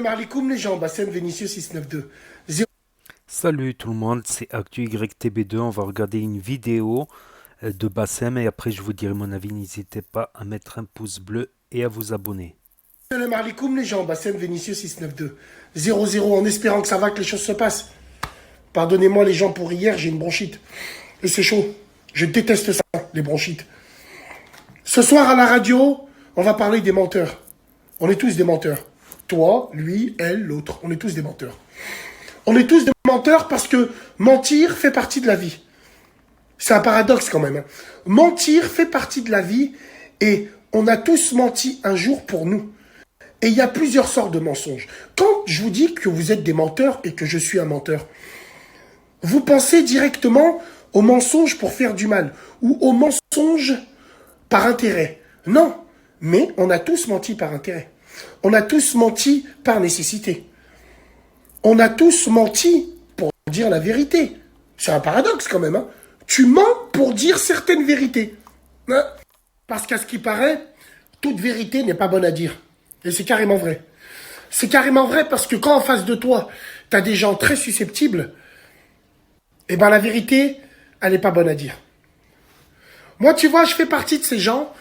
Salam alaikum les gens, Bassem Vénitieux 692. Salut tout le monde, c'est ActuYTB2. On va regarder une vidéo de Bassem et après je vous dirai mon avis. N'hésitez pas à mettre un pouce bleu et à vous abonner. Salam alaikum les gens, Bassem Vénitieux 692. 0-0 en espérant que ça va, que les choses se passent. Pardonnez-moi les gens pour hier, j'ai une bronchite. Et c'est chaud. Je déteste ça, les bronchites. Ce soir à la radio, on va parler des menteurs. On est tous des menteurs. Toi, lui, elle, l'autre. On est tous des menteurs. On est tous des menteurs parce que mentir fait partie de la vie. C'est un paradoxe quand même. Mentir fait partie de la vie et on a tous menti un jour pour nous. Et il y a plusieurs sortes de mensonges. Quand je vous dis que vous êtes des menteurs et que je suis un menteur, vous pensez directement au mensonge pour faire du mal ou au mensonge par intérêt. Non, mais on a tous menti par intérêt. On a tous menti par nécessité. On a tous menti pour dire la vérité. C'est un paradoxe quand même. Hein. Tu mens pour dire certaines vérités. Hein. Parce qu'à ce qui paraît, toute vérité n'est pas bonne à dire. Et c'est carrément vrai. C'est carrément vrai parce que quand en face de toi, tu as des gens très susceptibles, eh ben la vérité, elle n'est pas bonne à dire. Moi, tu vois, je fais partie de ces gens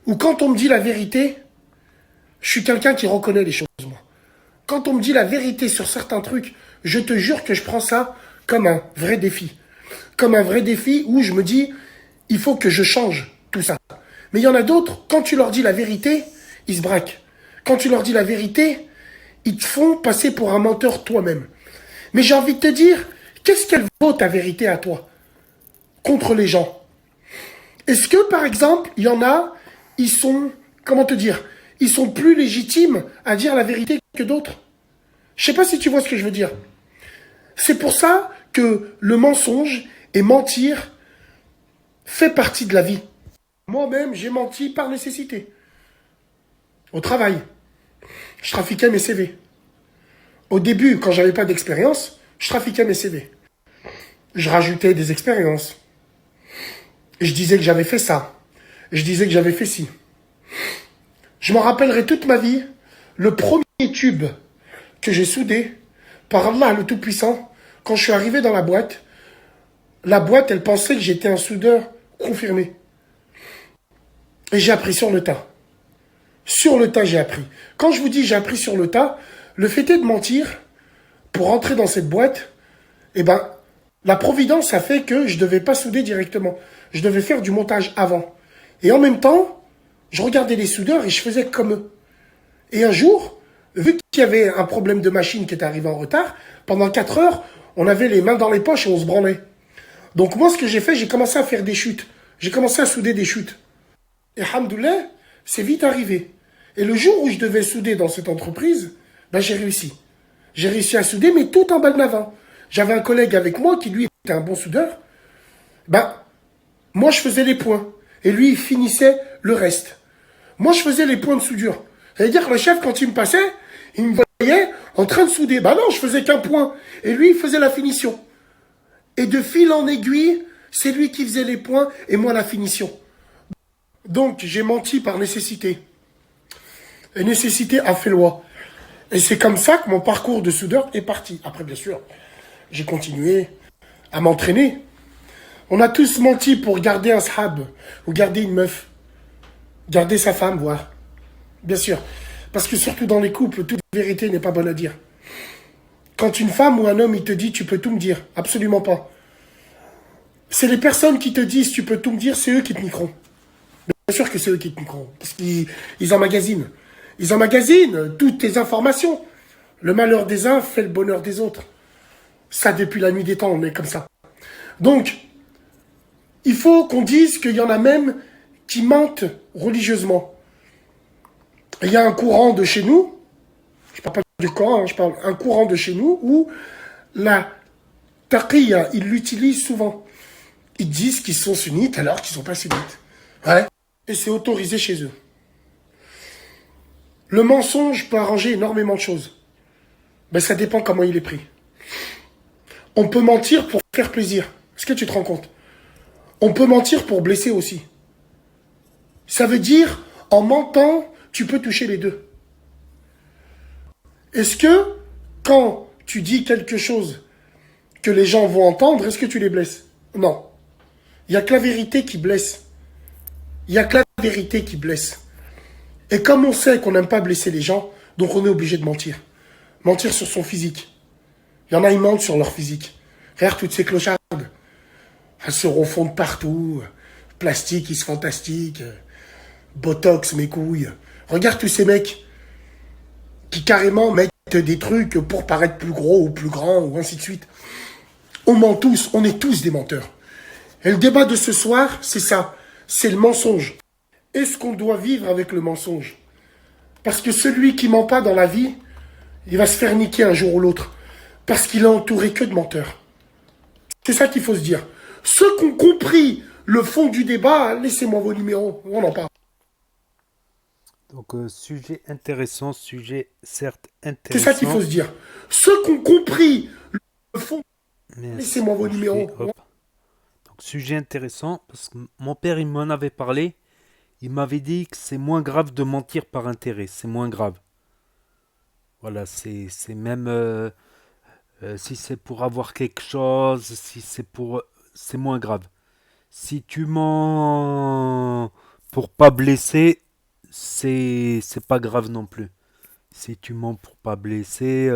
où quand on me dit la vérité, je suis quelqu'un qui reconnaît les choses, moi. Quand on me dit la vérité sur certains trucs, je te jure que je prends ça comme un vrai défi. Comme un vrai défi où je me dis, il faut que je change tout ça. Mais il y en a d'autres, quand tu leur dis la vérité, ils se braquent. Quand tu leur dis la vérité, ils te font passer pour un menteur toi-même. Mais j'ai envie de te dire, qu'est-ce qu'elle vaut ta vérité à toi contre les gens? Est-ce que, par exemple, il y en a, ils sont, comment te dire, ils sont plus légitimes à dire la vérité que d'autres? Je sais pas si tu vois ce que je veux dire. C'est pour ça que le mensonge et mentir fait partie de la vie. Moi-même, j'ai menti par nécessité. Au travail, je trafiquais mes CV. Au début, quand j'avais pas d'expérience, je trafiquais mes CV. Je rajoutais des expériences. Je disais que j'avais fait ça. Je disais que j'avais fait ci. Je m'en rappellerai toute ma vie, le premier tube que j'ai soudé par Allah le Tout-Puissant, quand je suis arrivé dans la boîte, elle pensait que j'étais un soudeur confirmé. Et j'ai appris sur le tas. Sur le tas, j'ai appris. Quand je vous dis j'ai appris sur le tas, le fait est de mentir pour rentrer dans cette boîte, eh ben, la providence a fait que je ne devais pas souder directement. Je devais faire du montage avant. Et en même temps, je regardais les soudeurs et je faisais comme eux. Et un jour, vu qu'il y avait un problème de machine qui était arrivé en retard, pendant 4 heures, on avait les mains dans les poches et on se branlait. Donc moi, ce que j'ai fait, j'ai commencé à faire des chutes. J'ai commencé à souder des chutes. Et alhamdoulilah, c'est vite arrivé. Et le jour où je devais souder dans cette entreprise, ben j'ai réussi. J'ai réussi à souder, mais tout en balnavant. J'avais un collègue avec moi qui, lui, était un bon soudeur. Ben, moi, je faisais les points. Et lui, il finissait le reste. Moi, je faisais les points de soudure. Ça veut dire que le chef, quand il me passait, il me voyait en train de souder. Ben non, je faisais qu'un point. Et lui, il faisait la finition. Et de fil en aiguille, c'est lui qui faisait les points et moi la finition. Donc, j'ai menti par nécessité. Et nécessité a fait loi. Et c'est comme ça que mon parcours de soudeur est parti. Après, bien sûr, j'ai continué à m'entraîner. On a tous menti pour garder un sahab, ou garder une meuf, garder sa femme, voire. Bien sûr. Parce que surtout dans les couples, toute vérité n'est pas bonne à dire. Quand une femme ou un homme, il te dit, tu peux tout me dire. Absolument pas. C'est les personnes qui te disent, tu peux tout me dire, c'est eux qui te niqueront. Bien sûr que c'est eux qui te niqueront. Parce qu'ils emmagasinent. Ils emmagasinent toutes tes informations. Le malheur des uns fait le bonheur des autres. Ça, depuis la nuit des temps, on est comme ça. Donc, il faut qu'on dise qu'il y en a même qui mentent religieusement. Il y a un courant de chez nous, je parle pas du Coran, je parle un courant de chez nous où la taqiyya, ils l'utilisent souvent. Ils disent qu'ils sont sunnites alors qu'ils ne sont pas sunnites. Ouais. Et c'est autorisé chez eux. Le mensonge peut arranger énormément de choses. Mais ça dépend comment il est pris. On peut mentir pour faire plaisir. Est-ce que tu te rends compte? On peut mentir pour blesser aussi. Ça veut dire, en mentant, tu peux toucher les deux. Est-ce que quand tu dis quelque chose que les gens vont entendre, est-ce que tu les blesses? Non. Il n'y a que la vérité qui blesse. Il n'y a que la vérité qui blesse. Et comme on sait qu'on n'aime pas blesser les gens, donc on est obligé de mentir. Mentir sur son physique. Il y en a, ils mentent sur leur physique. Regarde toutes ces clochardes. Elles se refondent partout. Plastique, ils se fantastiques. Botox, mes couilles. Regarde tous ces mecs qui carrément mettent des trucs pour paraître plus gros ou plus grand ou ainsi de suite. On ment tous, on est tous des menteurs. Et le débat de ce soir, c'est ça. C'est le mensonge. Est-ce qu'on doit vivre avec le mensonge? Parce que celui qui ment pas dans la vie, il va se faire niquer un jour ou l'autre. Parce qu'il est entouré que de menteurs. C'est ça qu'il faut se dire. Ceux qui ont compris le fond du débat, laissez-moi vos numéros, on en parle. Donc, sujet intéressant, sujet certes C'est ça qu'il intéressant. faut se dire. Ceux qui ont compris le fond, Mais laissez-moi vos numéros. hop. Donc, sujet intéressant parce que mon père, il m'en avait parlé. Il m'avait dit que c'est moins grave de mentir par intérêt. C'est moins grave. Voilà, c'est même si c'est pour avoir quelque chose, si c'est pour. C'est moins grave. Si tu mens pour pas blesser, c'est pas grave non plus. Si tu mens pour pas blesser,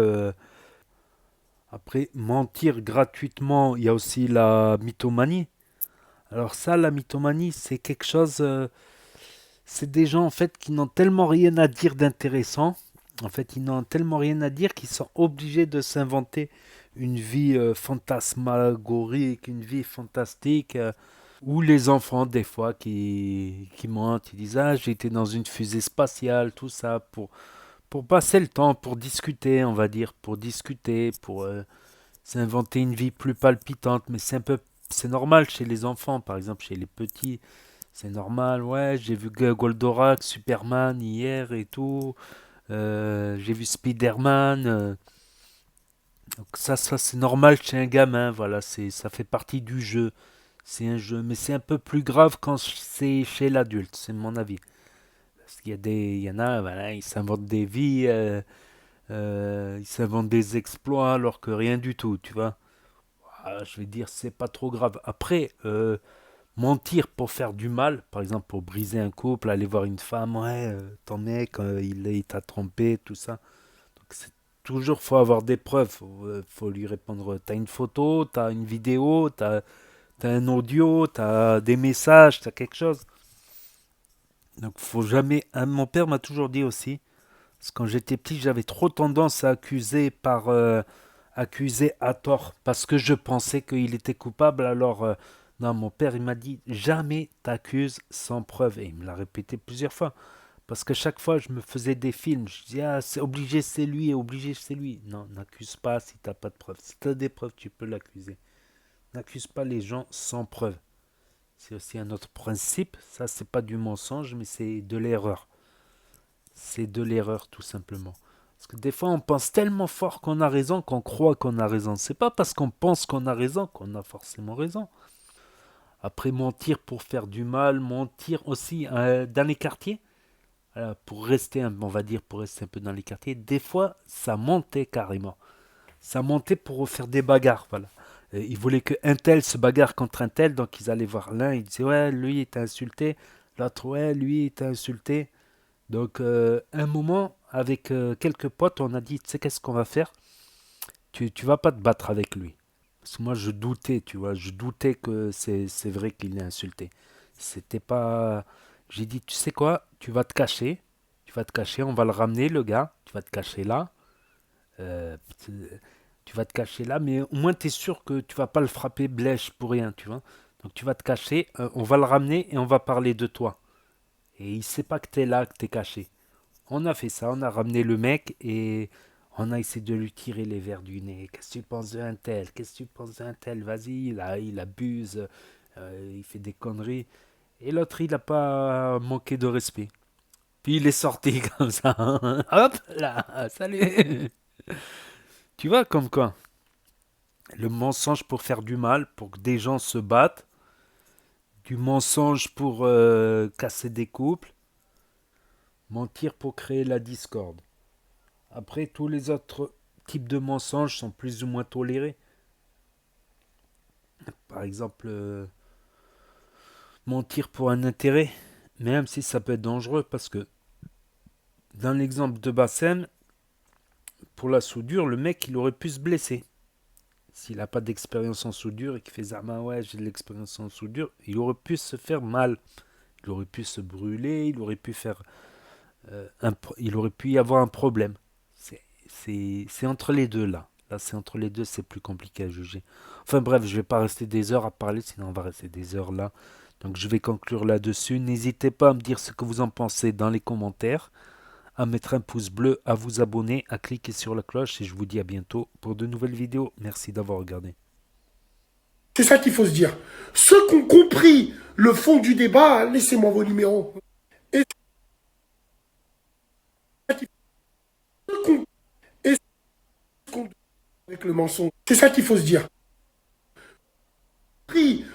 après mentir gratuitement, il y a aussi la mythomanie. Alors ça, la mythomanie, c'est quelque chose. C'est des gens en fait qui n'ont tellement rien à dire d'intéressant. En fait, ils n'ont tellement rien à dire qu'ils sont obligés de s'inventer une vie fantasmagorique, une vie fantastique. Ou les enfants, des fois, qui mentent, ils disent: Ah, j'ai été dans une fusée spatiale, tout ça, pour passer le temps, pour discuter, on va dire, pour discuter, pour s'inventer une vie plus palpitante. Mais c'est un peu. C'est normal chez les enfants, par exemple, chez les petits. C'est normal, ouais, j'ai vu Goldorak, Superman hier et tout. J'ai vu Spider-Man. Donc ça c'est normal chez un gamin, voilà, ça fait partie du jeu. C'est un jeu, mais c'est un peu plus grave quand c'est chez l'adulte, c'est mon avis. Parce il y en a, voilà, ils s'inventent des vies, ils s'inventent des exploits alors que rien du tout, tu vois. Ah, je vais dire, c'est pas trop grave. Après, mentir pour faire du mal, par exemple pour briser un couple, aller voir une femme, ouais, ton mec, il t'a trompé, tout ça. Donc c'est toujours, faut avoir des preuves, faut lui répondre, t'as une photo, t'as une vidéo, t'as un audio, t'as des messages, t'as quelque chose. Donc faut jamais. Hein, mon père m'a toujours dit aussi, parce que quand j'étais petit, j'avais trop tendance à accuser à tort, parce que je pensais qu'il était coupable. Alors non, mon père il m'a dit jamais t'accuses sans preuve, et il me l'a répété plusieurs fois. Parce que chaque fois, je me faisais des films. Je disais, ah, c'est obligé, c'est lui, obligé, c'est lui. Non, n'accuse pas si t'as pas de preuves. Si t'as des preuves, tu peux l'accuser. N'accuse pas les gens sans preuve. C'est aussi un autre principe. Ça, c'est pas du mensonge, mais c'est de l'erreur. C'est de l'erreur, tout simplement. Parce que des fois, on pense tellement fort qu'on a raison qu'on croit qu'on a raison. C'est pas parce qu'on pense qu'on a raison qu'on a forcément raison. Après, mentir pour faire du mal, mentir aussi dans les quartiers. Pour rester, on va dire, pour rester un peu dans les quartiers, des fois, ça montait carrément. Ça montait pour faire des bagarres, voilà. Ils voulaient que un tel se bagarre contre un tel, donc ils allaient voir l'un, ils disaient, ouais, lui il t'a insulté, l'autre, ouais, lui il t'a insulté. Donc, un moment, avec quelques potes, on a dit, tu sais, qu'est-ce qu'on va faire? Tu vas pas te battre avec lui. Parce que moi, je doutais, tu vois, je doutais que c'est vrai qu'il l'a insulté. C'était pas. J'ai dit, tu sais quoi, tu vas te cacher. Tu vas te cacher, on va le ramener, le gars. Tu vas te cacher là. Euh, tu vas te cacher là, mais au moins tu es sûr que tu vas pas le frapper blèche pour rien, tu vois. Donc tu vas te cacher, on va le ramener et on va parler de toi. Et il sait pas que tu es là, que tu es caché. On a fait ça, on a ramené le mec et on a essayé de lui tirer les verres du nez. Qu'est-ce que tu penses d'un tel? Qu'est-ce que tu penses d'un tel? Vas-y, là, il abuse, il fait des conneries. Et l'autre, il n'a pas manqué de respect. Puis il est sorti comme ça. Hop là, salut. Tu vois, comme quoi, le mensonge pour faire du mal, pour que des gens se battent, du mensonge pour casser des couples, mentir pour créer la discorde. Après, tous les autres types de mensonges sont plus ou moins tolérés. Par exemple, mentir pour un intérêt, même si ça peut être dangereux, parce que dans l'exemple de Bassem, pour la soudure, le mec, il aurait pu se blesser. S'il n'a pas d'expérience en soudure et qu'il fait Zama, ouais, j'ai de l'expérience en soudure, il aurait pu se faire mal. Il aurait pu se brûler, il aurait pu faire il aurait pu y avoir un problème. C'est entre les deux là. Là, c'est entre les deux, c'est plus compliqué à juger. Enfin bref, je vais pas rester des heures à parler, sinon on va rester des heures là. Donc je vais conclure là-dessus. N'hésitez pas à me dire ce que vous en pensez dans les commentaires, à mettre un pouce bleu, à vous abonner, à cliquer sur la cloche et je vous dis à bientôt pour de nouvelles vidéos. Merci d'avoir regardé. C'est ça qu'il faut se dire. Ceux qui ont compris le fond du débat, laissez-moi vos numéros. Et ceux qui ont avec le mensonge, c'est ça qu'il faut se dire. Pris